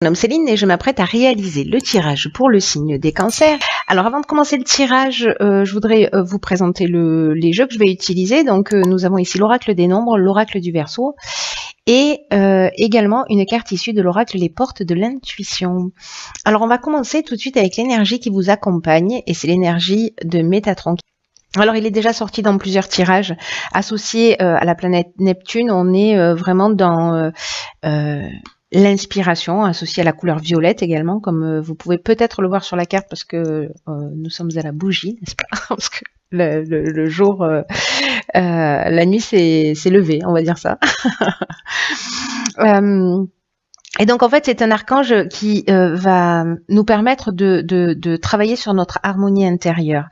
Mon nom est Céline et je m'apprête à réaliser le tirage pour le signe des cancers. Alors avant de commencer le tirage, je voudrais vous présenter les jeux que je vais utiliser. Donc nous avons ici l'oracle des nombres, l'oracle du Verseau et également une carte issue de l'oracle les portes de l'intuition. Alors on va commencer tout de suite avec l'énergie qui vous accompagne et c'est l'énergie de Métatron. Alors il est déjà sorti dans plusieurs tirages associés à la planète Neptune. On est vraiment dans l'inspiration associée à la couleur violette également, comme vous pouvez peut-être le voir sur la carte parce que nous sommes à la bougie, n'est-ce pas? Parce que le jour, la nuit s'est levée, on va dire ça. Et donc en fait c'est un archange qui va nous permettre de travailler sur notre harmonie intérieure.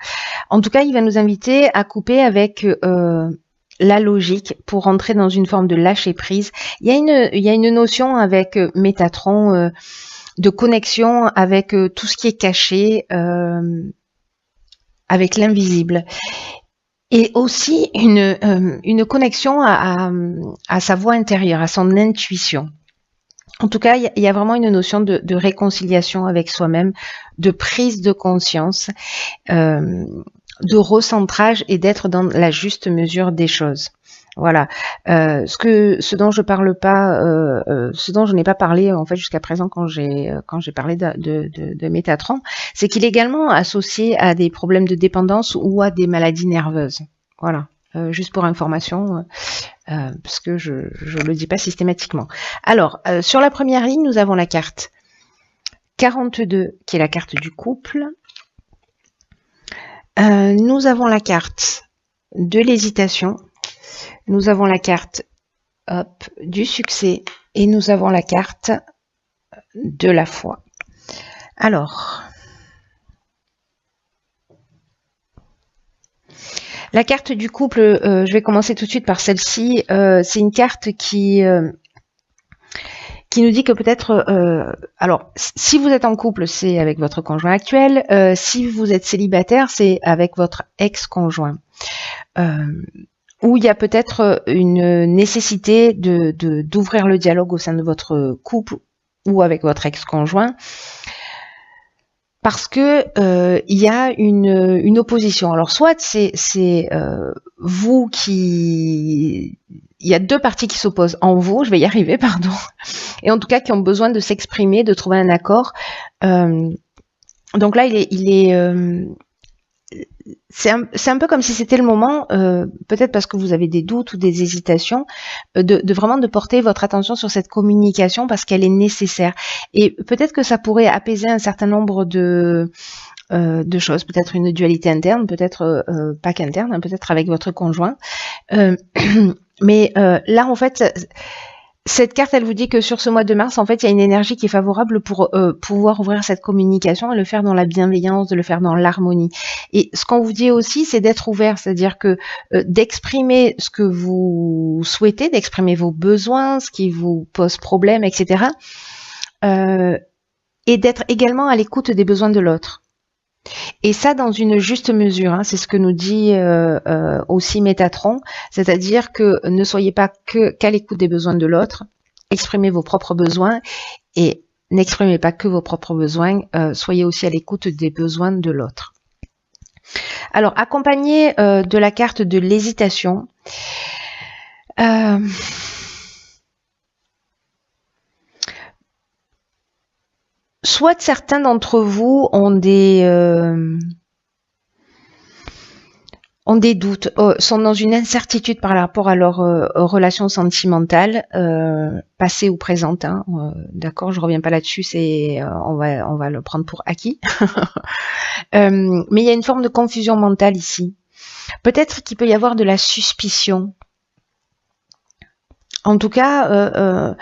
En tout cas il va nous inviter à couper avec la logique pour entrer dans une forme de lâcher prise. Il y a une notion avec Métatron de connexion avec tout ce qui est caché, avec l'invisible. Et aussi une connexion à sa voix intérieure, à son intuition. En tout cas, il y a vraiment une notion de réconciliation avec soi-même, de prise de conscience, de recentrage et d'être dans la juste mesure des choses. Voilà. Ce dont je parle pas, ce dont je n'ai pas parlé en fait jusqu'à présent quand j'ai parlé de Métatron, c'est qu'il est également associé à des problèmes de dépendance ou à des maladies nerveuses. Voilà. Juste pour information, parce que je le dis pas systématiquement. Alors, sur la première ligne, nous avons la carte 42, qui est la carte du couple. Nous avons la carte de l'hésitation. Nous avons la carte du succès. Et nous avons la carte de la foi. Alors, la carte du couple, je vais commencer tout de suite par celle-ci. C'est une carte qui nous dit que peut-être, alors si vous êtes en couple, c'est avec votre conjoint actuel. Si vous êtes célibataire, c'est avec votre ex-conjoint. Où il y a peut-être une nécessité d'ouvrir le dialogue au sein de votre couple ou avec votre ex-conjoint. Parce que il y a une opposition. Alors soit c'est vous qui... Il y a deux parties qui s'opposent en vous, je vais y arriver, pardon, et en tout cas qui ont besoin de s'exprimer, de trouver un accord. Donc là, c'est un peu comme si c'était le moment, peut-être parce que vous avez des doutes ou des hésitations, de vraiment de porter votre attention sur cette communication parce qu'elle est nécessaire. Et peut-être que ça pourrait apaiser un certain nombre de choses, peut-être une dualité interne, peut-être pas qu'interne, hein, peut-être avec votre conjoint. Mais là, en fait, cette carte, elle vous dit que sur ce mois de mars, en fait, il y a une énergie qui est favorable pour pouvoir ouvrir cette communication et le faire dans la bienveillance, de le faire dans l'harmonie. Et ce qu'on vous dit aussi, c'est d'être ouvert, c'est-à-dire que d'exprimer ce que vous souhaitez, d'exprimer vos besoins, ce qui vous pose problème, etc. Et d'être également à l'écoute des besoins de l'autre. Et ça dans une juste mesure, hein, c'est ce que nous dit aussi Métatron, c'est-à-dire que ne soyez pas qu'à l'écoute des besoins de l'autre, exprimez vos propres besoins et n'exprimez pas que vos propres besoins, soyez aussi à l'écoute des besoins de l'autre. Alors, accompagné de la carte de l'hésitation, soit certains d'entre vous ont des doutes, sont dans une incertitude par rapport à leur relation sentimentale, passée ou présente. Hein, d'accord, je reviens pas là-dessus, on va le prendre pour acquis. Mais il y a une forme de confusion mentale ici. Peut-être qu'il peut y avoir de la suspicion. En tout cas,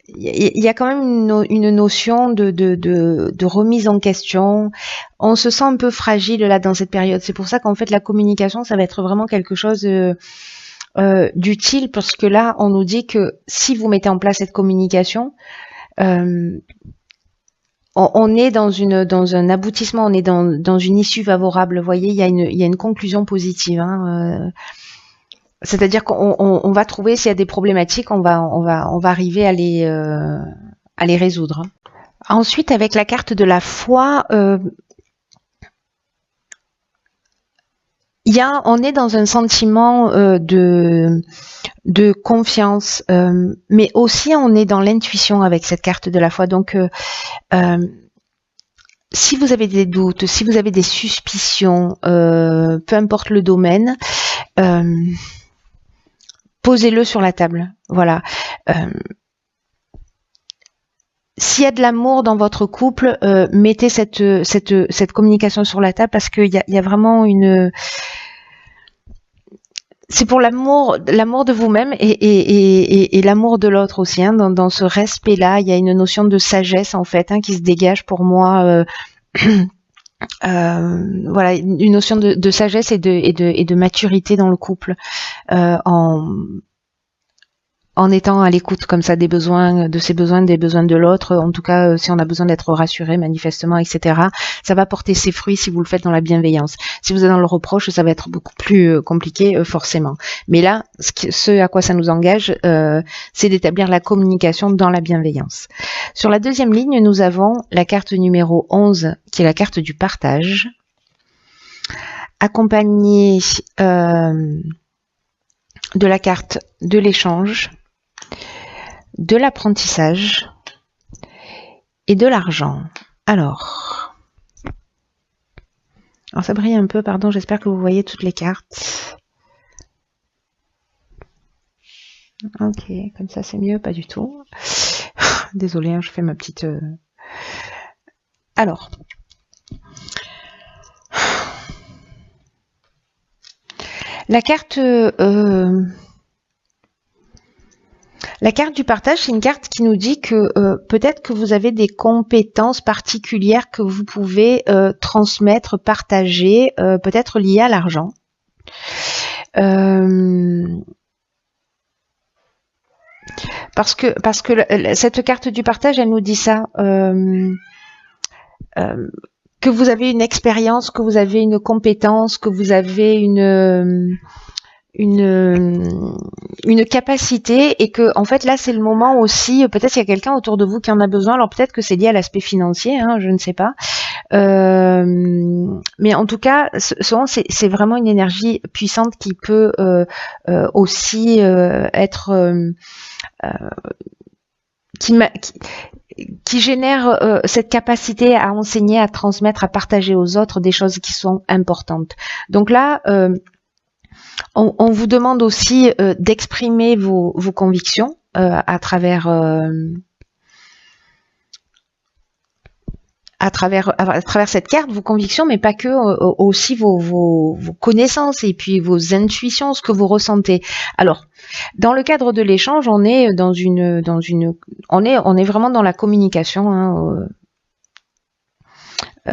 il y a quand même une notion de remise en question. On se sent un peu fragile là dans cette période. C'est pour ça qu'en fait la communication, ça va être vraiment quelque chose d'utile parce que là, on nous dit que si vous mettez en place cette communication, on est dans un aboutissement, on est dans une issue favorable. Vous voyez, il y a une conclusion positive. Hein, c'est-à-dire qu'on va trouver s'il y a des problématiques, on va arriver à les résoudre. Ensuite, avec la carte de la foi, on est dans un sentiment de confiance, mais aussi on est dans l'intuition avec cette carte de la foi. Donc, si vous avez des doutes, si vous avez des suspicions, peu importe le domaine, posez-le sur la table. Voilà. S'il y a de l'amour dans votre couple, mettez cette communication sur la table parce qu'il y a vraiment une... C'est pour l'amour de vous-même et l'amour de l'autre aussi. Hein, dans ce respect-là, il y a une notion de sagesse en fait qui se dégage pour moi. Voilà, une notion de sagesse et de maturité dans le couple en étant à l'écoute comme ça des besoins, de ses besoins, des besoins de l'autre. En tout cas, si on a besoin d'être rassuré manifestement, etc. Ça va porter ses fruits si vous le faites dans la bienveillance. Si vous êtes dans le reproche, ça va être beaucoup plus compliqué forcément. Mais là, ce à quoi ça nous engage, c'est d'établir la communication dans la bienveillance. Sur la deuxième ligne, nous avons la carte numéro 11, qui est la carte du partage, accompagnée de la carte de l'échange, de l'apprentissage et de l'argent. Alors, ça brille un peu, pardon, j'espère que vous voyez toutes les cartes. Ok, comme ça c'est mieux, pas du tout. Désolée, je fais ma petite... Alors, la carte du partage, c'est une carte qui nous dit que peut-être que vous avez des compétences particulières que vous pouvez transmettre, partager, peut-être liées à l'argent. Parce que cette carte du partage, elle nous dit ça. Que vous avez une expérience, que vous avez une compétence, que vous avez une capacité et que en fait là c'est le moment aussi, peut-être qu'il y a quelqu'un autour de vous qui en a besoin, alors peut-être que c'est lié à l'aspect financier, je ne sais pas, mais en tout cas souvent c'est vraiment une énergie puissante qui peut aussi être qui génère cette capacité à enseigner, à transmettre, à partager aux autres des choses qui sont importantes. Donc là on vous demande aussi d'exprimer vos convictions à travers cette carte, vos convictions, mais pas que, aussi vos connaissances et puis vos intuitions, ce que vous ressentez. Alors, dans le cadre de l'échange, on est on est vraiment dans la communication.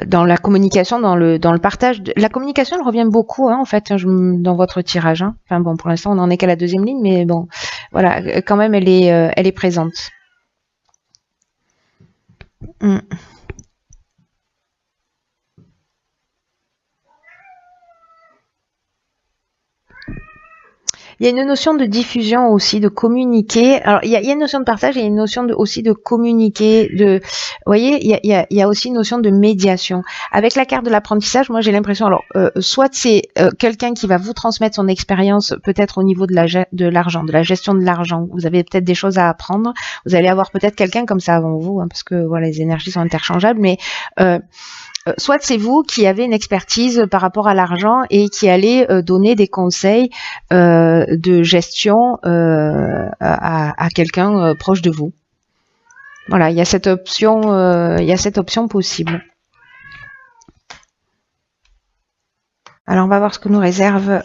Dans la communication, dans le partage. La communication, elle revient beaucoup, en fait, dans votre tirage. Enfin bon, pour l'instant, on n'en est qu'à la deuxième ligne, mais bon, voilà, quand même, elle est présente. Il y a une notion de diffusion aussi, de communiquer. Alors, il y a une notion de partage et une notion aussi de communiquer. Vous voyez, il y a aussi une notion de médiation. Avec la carte de l'apprentissage, moi, j'ai l'impression, alors, soit c'est quelqu'un qui va vous transmettre son expérience, peut-être au niveau de l'argent, de la gestion de l'argent. Vous avez peut-être des choses à apprendre. Vous allez avoir peut-être quelqu'un comme ça avant vous, parce que voilà, les énergies sont interchangeables, mais soit c'est vous qui avez une expertise par rapport à l'argent et qui allez donner des conseils de gestion à quelqu'un proche de vous. Voilà, il y a cette option possible. Alors on va voir ce que nous réserve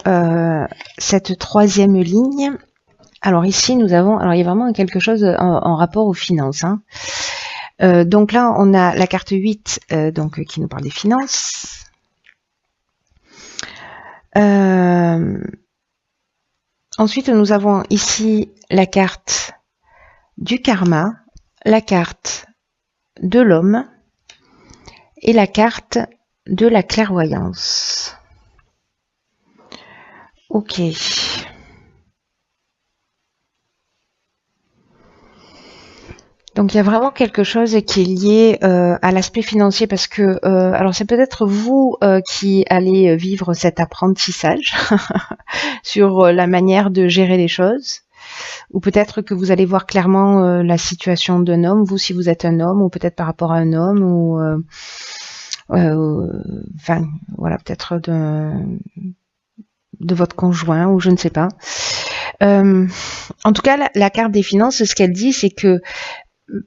cette troisième ligne. Alors ici nous avons, alors il y a vraiment quelque chose en rapport aux finances. Donc là, on a la carte 8 donc, qui nous parle des finances. Ensuite, nous avons ici la carte du karma, la carte de l'homme et la carte de la clairvoyance. Ok. Donc il y a vraiment quelque chose qui est lié à l'aspect financier parce que alors c'est peut-être vous qui allez vivre cet apprentissage sur la manière de gérer les choses, ou peut-être que vous allez voir clairement la situation d'un homme, vous si vous êtes un homme, ou peut-être par rapport à un homme, ou enfin voilà, peut-être de votre conjoint, ou je ne sais pas. En tout cas, la carte des finances, ce qu'elle dit, c'est que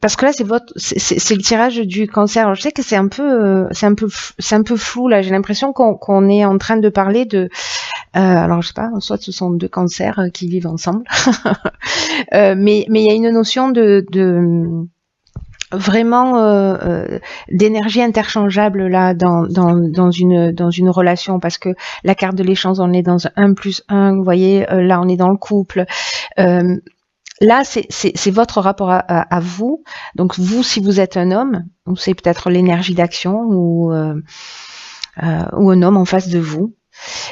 parce que là c'est le tirage du cancer. Alors, je sais que c'est un peu flou là. J'ai l'impression qu'on est en train de parler de alors je sais pas, soit ce sont deux cancers qui vivent ensemble, mais il y a une notion de vraiment d'énergie interchangeable là dans une relation, parce que la carte de l'échange, on est dans un 1+1, vous voyez, là on est dans le couple. Là, c'est votre rapport à vous. Donc, vous, si vous êtes un homme, c'est peut-être l'énergie d'action ou un homme en face de vous.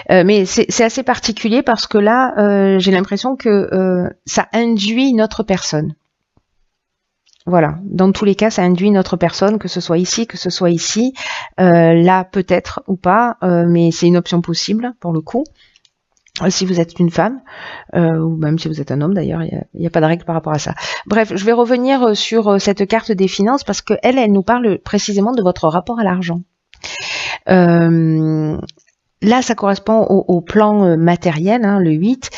Mais c'est assez particulier parce que là, j'ai l'impression que ça induit une autre personne. Voilà. Dans tous les cas, ça induit une autre personne, que ce soit ici, que ce soit ici. Là, peut-être ou pas, mais c'est une option possible pour le coup. Si vous êtes une femme, ou même si vous êtes un homme d'ailleurs, il n'y a pas de règle par rapport à ça. Bref, je vais revenir sur cette carte des finances parce que elle nous parle précisément de votre rapport à l'argent. Là, ça correspond au plan matériel, hein, le 8.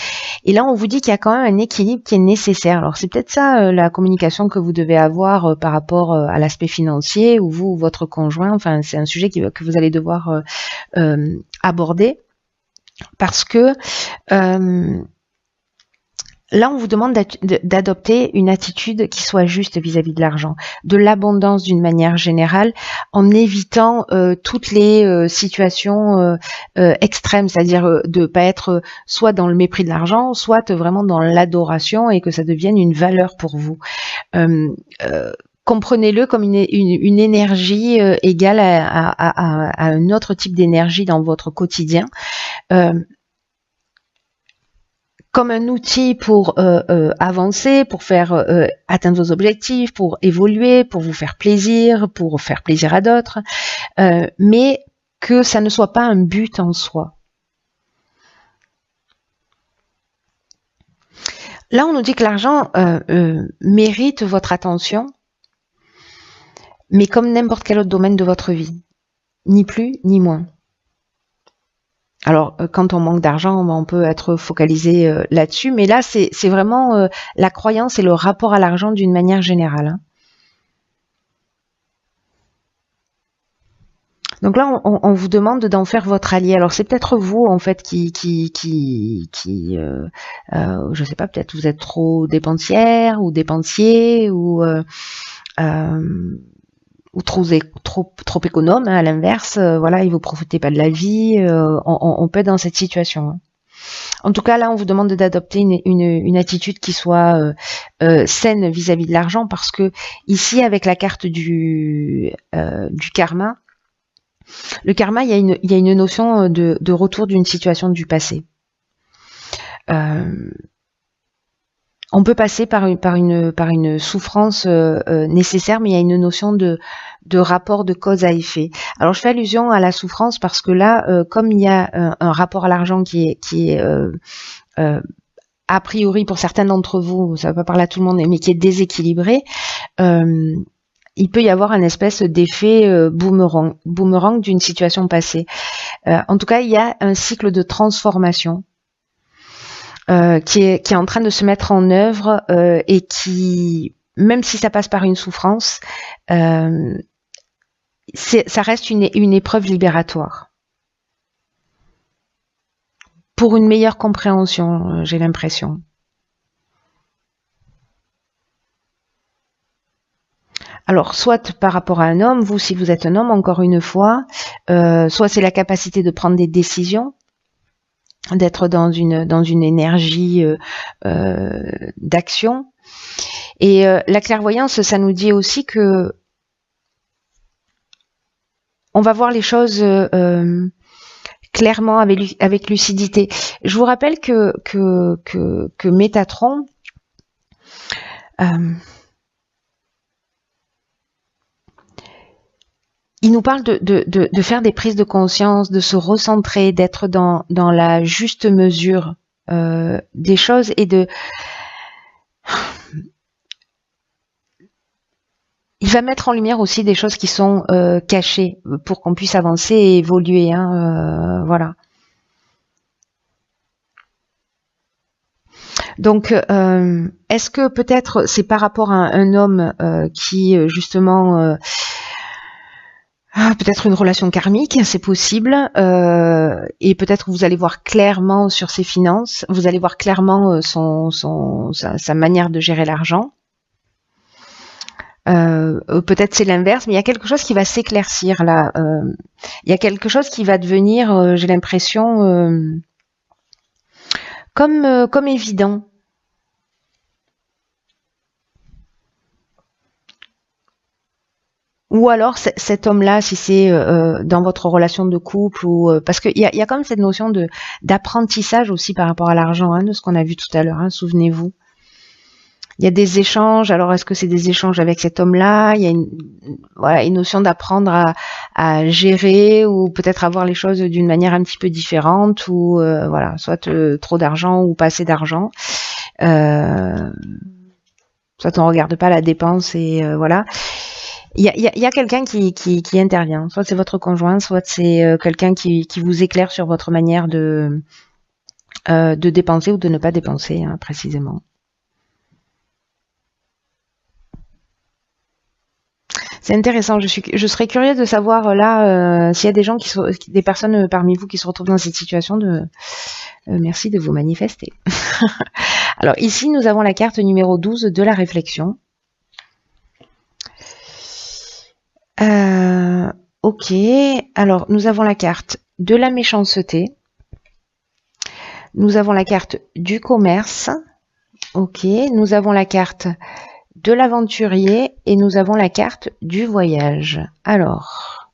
Et là, on vous dit qu'il y a quand même un équilibre qui est nécessaire. Alors, c'est peut-être ça la communication que vous devez avoir par rapport à l'aspect financier, ou vous ou votre conjoint. Enfin, c'est un sujet que vous allez devoir aborder. Parce que là, on vous demande d'adopter une attitude qui soit juste vis-à-vis de l'argent, de l'abondance d'une manière générale, en évitant toutes les situations extrêmes, c'est-à-dire de pas être soit dans le mépris de l'argent, soit vraiment dans l'adoration et que ça devienne une valeur pour vous. Comprenez-le comme une énergie égale à un autre type d'énergie dans votre quotidien. Comme un outil pour avancer, pour faire atteindre vos objectifs, pour évoluer, pour vous faire plaisir à d'autres, mais que ça ne soit pas un but en soi. Là, on nous dit que l'argent mérite votre attention, mais comme n'importe quel autre domaine de votre vie, ni plus ni moins. Alors, quand on manque d'argent, on peut être focalisé là-dessus, mais là, c'est vraiment la croyance et le rapport à l'argent d'une manière générale. Hein. Donc là, on vous demande d'en faire votre allié. Alors, c'est peut-être vous, en fait, je sais pas, peut-être vous êtes trop dépensière ou dépensier ou trop économe, hein, à l'inverse, voilà, et vous profitez pas de la vie, on peut être dans cette situation. Hein. En tout cas, là, on vous demande d'adopter une attitude qui soit saine vis-à-vis de l'argent, parce que ici, avec la carte du karma, le karma, il y a une notion de retour d'une situation du passé. On peut passer par une souffrance nécessaire, mais il y a une notion de rapport de cause à effet. Alors, je fais allusion à la souffrance parce que là, comme il y a un rapport à l'argent qui est a priori pour certains d'entre vous, ça va pas parler à tout le monde, mais qui est déséquilibré, il peut y avoir un espèce d'effet boomerang d'une situation passée. En tout cas, il y a un cycle de transformation qui est en train de se mettre en œuvre et qui, même si ça passe par une souffrance, ça reste une épreuve libératoire. Pour une meilleure compréhension, j'ai l'impression. Alors, soit par rapport à un homme, vous, si vous êtes un homme, encore une fois, soit c'est la capacité de prendre des décisions, d'être dans une énergie d'action. Et la clairvoyance, ça nous dit aussi que on va voir les choses clairement avec lucidité. Je vous rappelle que Métatron il nous parle de faire des prises de conscience, de se recentrer, d'être dans la juste mesure des choses et il va mettre en lumière aussi des choses qui sont cachées pour qu'on puisse avancer et évoluer. Hein, voilà. Donc, est-ce que peut-être c'est par rapport à un homme qui justement peut-être une relation karmique, c'est possible, et peut-être vous allez voir clairement sur ses finances, vous allez voir clairement sa manière de gérer l'argent. Peut-être c'est l'inverse, mais il y a quelque chose qui va s'éclaircir là. Il y a quelque chose qui va devenir, j'ai l'impression, comme évident. Ou alors cet homme-là, si c'est dans votre relation de couple, ou parce qu'il y a quand même cette notion d'apprentissage aussi par rapport à l'argent, hein, de ce qu'on a vu tout à l'heure. Hein, souvenez-vous. Il y a des échanges. Alors, est-ce que c'est des échanges avec cet homme-là? Il y a une notion d'apprendre à gérer ou peut-être à voir les choses d'une manière un petit peu différente, ou voilà, soit trop d'argent ou pas assez d'argent. Soit on regarde pas la dépense et voilà. Il y a quelqu'un qui intervient. Soit c'est votre conjoint, soit c'est quelqu'un qui vous éclaire sur votre manière de dépenser ou de ne pas dépenser, hein, précisément. C'est intéressant. Je serais curieuse de savoir là s'il y a des gens des personnes parmi vous qui se retrouvent dans cette situation. Merci de vous manifester. Alors ici, nous avons la carte numéro 12 de la réflexion. Ok. Alors nous avons la carte de la méchanceté. Nous avons la carte du commerce. Ok. Nous avons la carte de l'aventurier et nous avons la carte du voyage. Alors,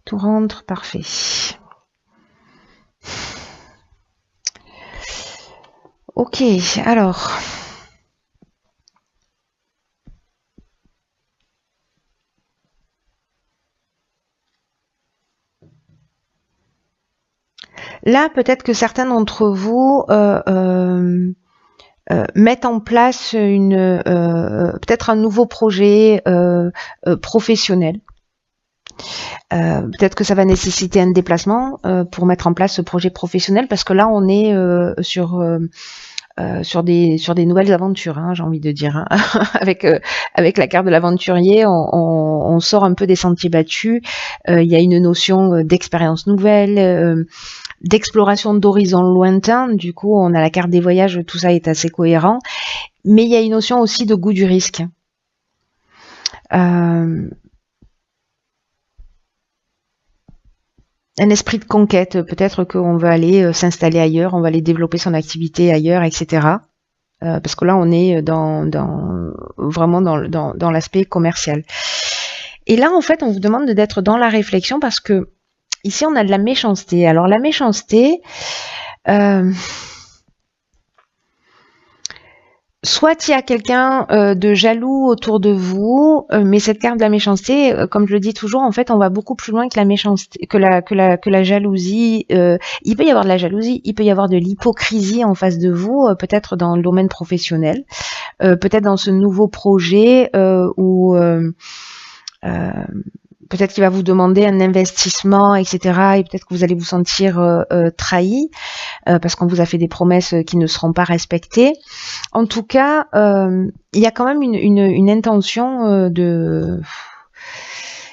tout rentre, parfait. Ok, alors. Là, peut-être que certains d'entre vous mettent en place peut-être un nouveau projet professionnel. Peut-être que ça va nécessiter un déplacement pour mettre en place ce projet professionnel, parce que là, on est sur des nouvelles aventures, hein, j'ai envie de dire. Hein. avec la carte de l'aventurier, on sort un peu des sentiers battus. Il y a une notion d'expérience nouvelle, d'exploration d'horizons lointains. Du coup, on a la carte des voyages, tout ça est assez cohérent. Mais il y a une notion aussi de goût du risque. Un esprit de conquête, peut-être qu'on va aller s'installer ailleurs, on va aller développer son activité ailleurs, etc. Parce que là, on est vraiment dans l'aspect commercial. Et là, en fait, on vous demande d'être dans la réflexion parce que ici, on a de la méchanceté. Alors, la méchanceté, soit il y a quelqu'un de jaloux autour de vous, mais cette carte de la méchanceté, comme je le dis toujours, en fait, on va beaucoup plus loin que la méchanceté, que la jalousie. Il peut y avoir de la jalousie, il peut y avoir de l'hypocrisie en face de vous, peut-être dans le domaine professionnel, peut-être dans ce nouveau projet où peut-être qu'il va vous demander un investissement, etc. Et peut-être que vous allez vous sentir trahi parce qu'on vous a fait des promesses qui ne seront pas respectées. En tout cas, il y a quand même une intention de...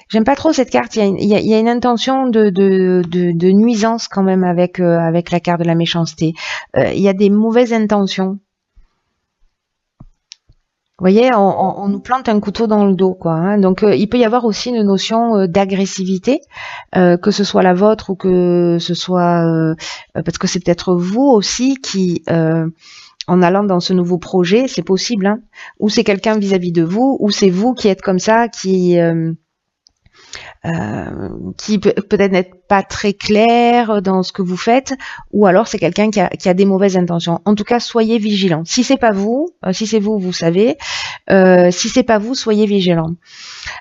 J'aime pas trop cette carte. Il y a une intention de nuisance quand même avec la carte de la méchanceté. Il y a des mauvaises intentions. Vous voyez, on nous plante un couteau dans le dos, quoi. Hein. Donc, il peut y avoir aussi une notion d'agressivité, que ce soit la vôtre ou que ce soit parce que c'est peut-être vous aussi qui, en allant dans ce nouveau projet, c'est possible, hein, ou c'est quelqu'un vis-à-vis de vous, ou c'est vous qui êtes comme ça, qui qui peut-être n'être pas très clair dans ce que vous faites, ou alors c'est quelqu'un qui a des mauvaises intentions. En tout cas, soyez vigilant. Si c'est pas vous, si c'est vous, vous savez. Si c'est pas vous, soyez vigilant.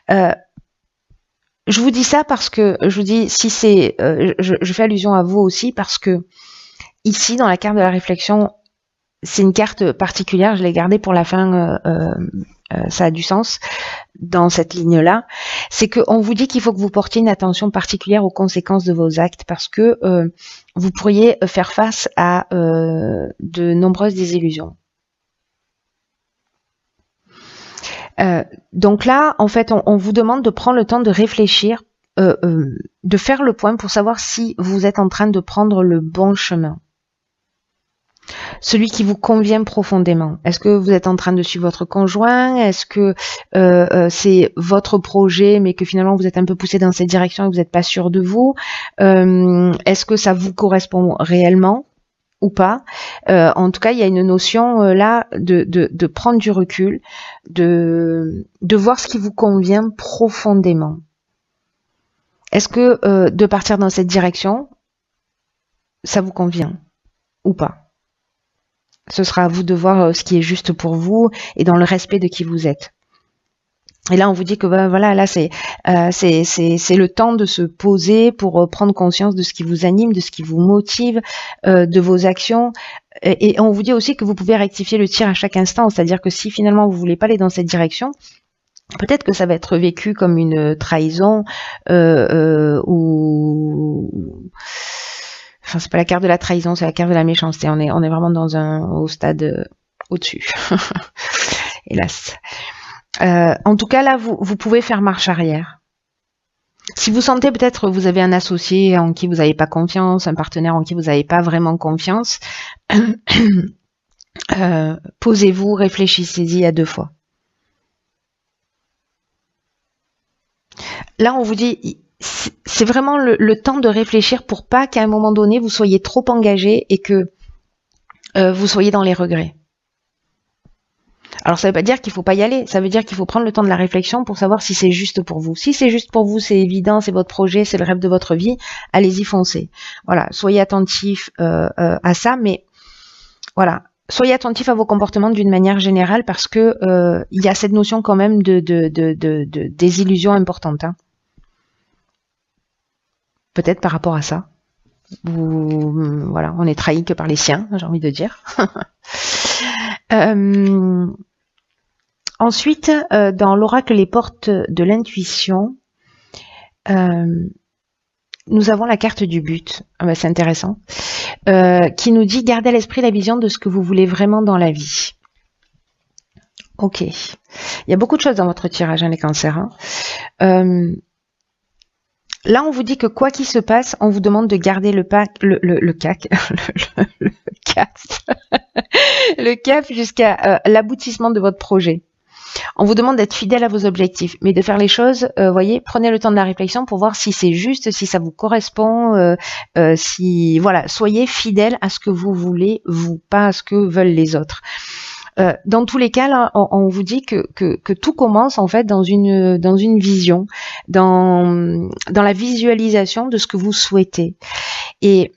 Je vous dis ça parce que je vous dis si c'est, je fais allusion à vous aussi parce que ici dans la carte de la réflexion, c'est une carte particulière. Je l'ai gardée pour la fin. Ça a du sens dans cette ligne-là. C'est qu'on vous dit qu'il faut que vous portiez une attention particulière aux conséquences de vos actes parce que vous pourriez faire face à de nombreuses désillusions. Donc là, en fait, on vous demande de prendre le temps de réfléchir, de faire le point pour savoir si vous êtes en train de prendre le bon chemin. Celui qui vous convient profondément. Est-ce que vous êtes en train de suivre votre conjoint? Est-ce que c'est votre projet, mais que finalement vous êtes un peu poussé dans cette direction et que vous n'êtes pas sûr de vous? Est-ce que ça vous correspond réellement ou pas? En tout cas, il y a une notion là de prendre du recul, de voir ce qui vous convient profondément. Est-ce que de partir dans cette direction, ça vous convient ou pas? Ce sera à vous de voir ce qui est juste pour vous et dans le respect de qui vous êtes. Et là, on vous dit que voilà, là c'est le temps de se poser pour prendre conscience de ce qui vous anime, de ce qui vous motive, de vos actions. Et on vous dit aussi que vous pouvez rectifier le tir à chaque instant. C'est-à-dire que si finalement vous voulez pas aller dans cette direction, peut-être que ça va être vécu comme une trahison ou enfin, c'est pas la carte de la trahison, c'est la carte de la méchanceté. On est vraiment au stade au-dessus. Hélas. En tout cas, là, vous pouvez faire marche arrière. Si vous sentez peut-être que vous avez un associé en qui vous n'avez pas confiance, un partenaire en qui vous n'avez pas vraiment confiance, posez-vous, réfléchissez-y à 2 fois. Là, on vous dit, c'est vraiment le temps de réfléchir pour pas qu'à un moment donné, vous soyez trop engagé et que vous soyez dans les regrets. Alors, ça ne veut pas dire qu'il ne faut pas y aller. Ça veut dire qu'il faut prendre le temps de la réflexion pour savoir si c'est juste pour vous. Si c'est juste pour vous, c'est évident, c'est votre projet, c'est le rêve de votre vie, allez-y, foncez. Voilà, soyez attentifs à ça, mais voilà. Soyez attentifs à vos comportements d'une manière générale parce que il y a cette notion quand même de désillusion importante. Peut-être par rapport à ça. Voilà, on est trahi que par les siens, j'ai envie de dire. Ensuite, dans l'oracle Les Portes de l'intuition, nous avons la carte du but. C'est intéressant. Qui nous dit gardez à l'esprit la vision de ce que vous voulez vraiment dans la vie. Ok. Il y a beaucoup de choses dans votre tirage, les cancers. Là, on vous dit que quoi qu'il se passe, on vous demande de garder le cap jusqu'à l'aboutissement de votre projet. On vous demande d'être fidèle à vos objectifs, mais de faire les choses, voyez, prenez le temps de la réflexion pour voir si c'est juste, si ça vous correspond, si voilà, soyez fidèle à ce que vous voulez, vous, pas à ce que veulent les autres. Dans tous les cas, là, on vous dit que tout commence en fait dans une vision, dans la visualisation de ce que vous souhaitez. Et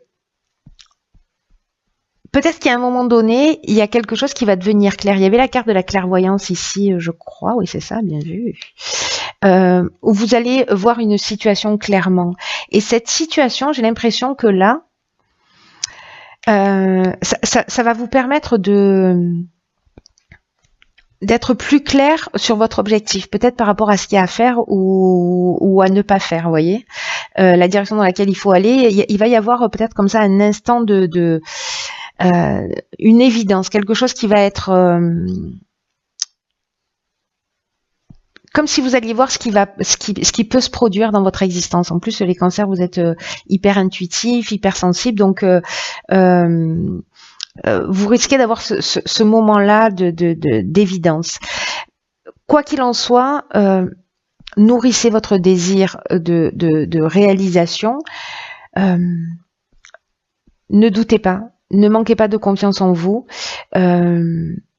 peut-être qu'à un moment donné, il y a quelque chose qui va devenir clair. Il y avait la carte de la clairvoyance ici, je crois. Oui, c'est ça, bien vu. Où vous allez voir une situation clairement. Et cette situation, j'ai l'impression que là, ça va vous permettre d'être plus clair sur votre objectif, peut-être par rapport à ce qu'il y a à faire ou à ne pas faire, vous voyez. La direction dans laquelle il faut aller, il va y avoir peut-être comme ça un instant une évidence, quelque chose qui va être comme si vous alliez voir ce qui peut se produire dans votre existence. En plus, les cancers, vous êtes hyper intuitifs, hyper sensibles, donc vous risquez d'avoir ce moment-là d'évidence. Quoi qu'il en soit, nourrissez votre désir de réalisation. Ne doutez pas. Ne manquez pas de confiance en vous.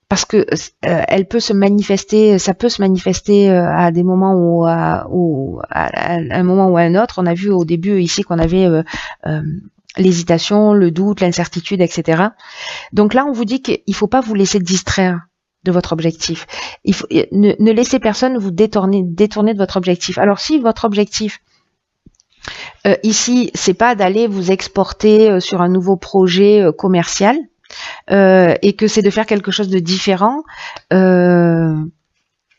parce que elle peut se manifester, ça peut se manifester à des moments ou à un moment ou à un autre. On a vu au début ici qu'on avait l'hésitation, le doute, l'incertitude, etc. Donc là, on vous dit qu'il ne faut pas vous laisser distraire de votre objectif. Ne laissez personne vous détourner de votre objectif. Alors si votre objectif ici, c'est pas d'aller vous exporter sur un nouveau projet commercial, et que c'est de faire quelque chose de différent,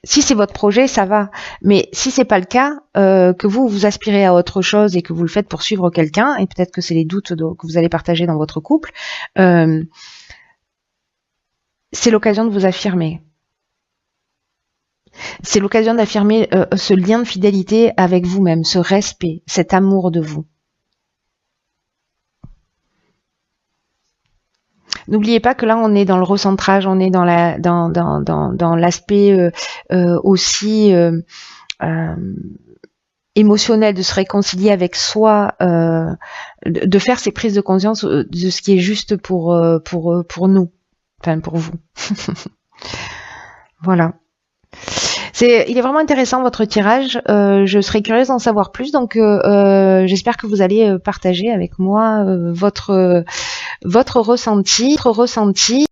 si c'est votre projet, ça va. Mais si c'est pas le cas, que vous aspirez à autre chose et que vous le faites pour suivre quelqu'un, et peut-être que c'est les doutes que vous allez partager dans votre couple, c'est l'occasion de vous affirmer. C'est l'occasion d'affirmer ce lien de fidélité avec vous-même, ce respect, cet amour de vous. N'oubliez pas que là, on est dans le recentrage, on est dans l'aspect aussi émotionnel, de se réconcilier avec soi, de faire ces prises de conscience de ce qui est juste pour nous, enfin pour vous. Voilà. Il est vraiment intéressant votre tirage. Je serais curieuse d'en savoir plus, donc j'espère que vous allez partager avec moi votre ressenti.